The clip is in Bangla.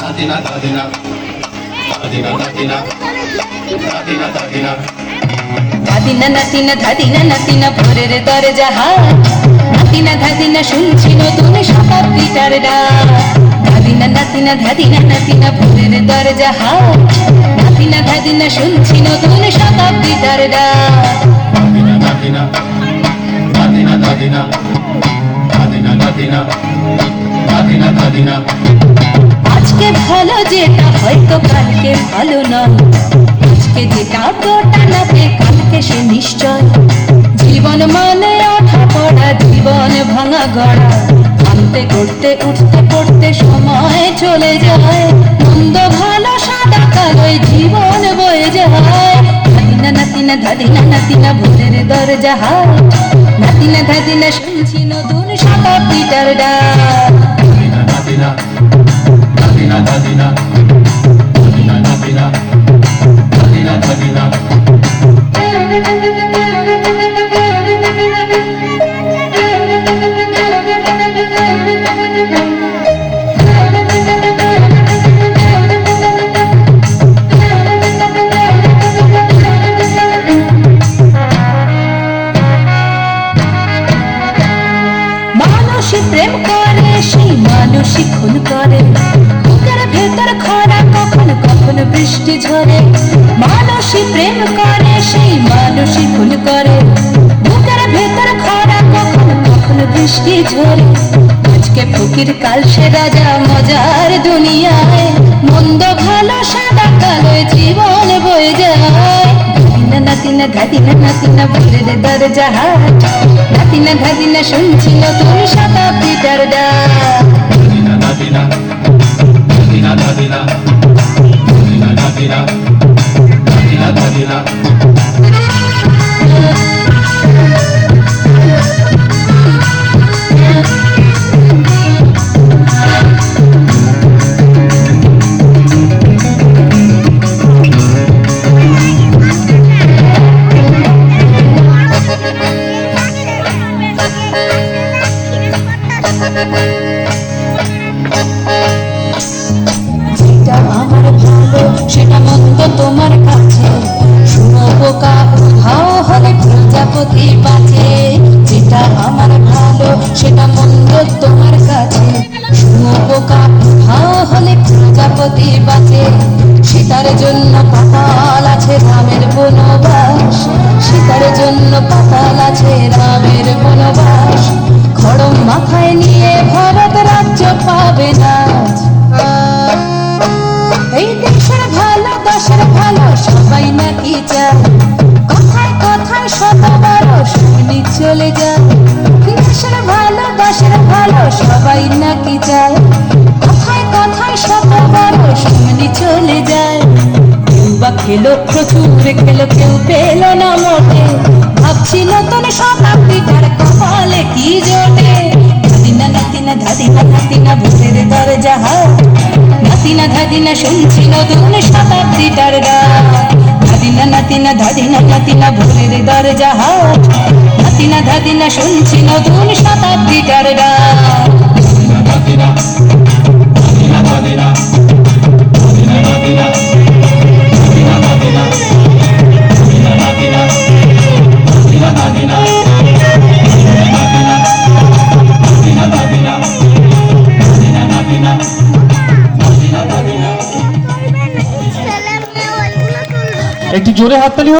দাদিনা দাদিনা দাদিনা দাদিনা দাদিনা দাদিনা ধাদিনা নাতিনা ধাদিনা নাতিনা ভোরের দরজা হাত নাতিনা ধাদিনা শুনছি নতুন শতাব্দীটার ডাক ধাদিনা নাতিনা ধাদিনা নাতিনা ভোরের দরজা হাত নাতিনা ধাদিনা শুনছি নতুন শতাব্দীটার ডাক দাদিনা দাদিনা দাদিনা দাদিনা দাদিনা দাদিনা দাদিনা দাদিনা আজকে ভালো যেটা হয়তো কালকে ভালো নয় আজকে যেটা তোটা নাতে কালকে সে নিশ্চয় জীবন মানে ওঠা পড়া জীবন ভাঙা গড়া আনতে করতে উঠতে পড়তে সময় চলে যায় মন্দ ভালো সাদা কালোয় জীবন বয়ে যায় নাতিনা নাতিনা ধাদিনা নাতিনা ভোরের দরজা হাত নাতিনা ধাদিনা শুনছি নতুন শতাব্দীটার ডাক দাদিনা দাদিনা দাদিনা দাদিনা দাদিনা দাদিনা দাদিনা মানুষই প্রেম করে সেই মানুষই খুন করে বুকের ভেতর খরা কখন কখন বৃষ্টি ঝরে মানুষই প্রেম করে সেই মানুষই খুন করে বুকের ভেতর খরা কখন কখন বৃষ্টি ঝরে আজকে ফকির কাল সে রাজা মজার দুনিয়ায় মন্দ ভালো সাদা কালো জীবন বয়ে যায় নাতিনা ধাদিনা নাতিনা ভোরের দরজা হাত নাতিনা ধাদিনা শুনছি নতুন শতাব্দীটার ডাক দাদিনা দাদিনা দাদিনা দাদিনা দাদিনা দাদিনা দাদিনা দাদিনা যেটা আমার ভালো সেটা মন্দ তোমার কাছে শুয়োপোকা উধাও হলে প্রজাপতি বাঁচে যেটা আমার ভালো সেটা মন্দ তোমার কাছে শুয়োপোকা উধাও হলে প্রজাপতি বাঁচে সীতার জন্য পাতাল আছে রামের বনবাস সীতার জন্য পাতাল আছে রামের বনবাস খড়ম মাথায় নিয়ে ভারত রাজ্য পাবে না এই দেশের ভালো দেশের ভালো সবাই নাকি চায় কথায় কথায় শতবার শুনি চলে যায় দেশের ভালো দেশের ভালো সবাই নাকি চায় কথায় কথায় শতবার শুনি চলে যায় কেউ বা খেলো প্রচুর খেলো কেউ পেল না মোটে ভাবছি নতুন শতাব্দীটার কপালে কি জোটে ধাদিনা নাতিনা ধাদিনা নাতিনা ভোরের দরজা হাত নাতিনা ধাদিনা শুনছি নতুন শতাব্দীটার ডাক ধাদিনা নাতিনা ধাদিনা নাতিনা ভোরের দরজা হাত নাতিনা ধাদিনা শুনছি নতুন শতাব্দীটার ডাক দাদিনা দাদিনা দাদিনা দাদিনা দাদিনা দাদিনা দাদিনা দাদিনা দাদিনা দাদিনা দাদিনা একটু জোরে হাততালি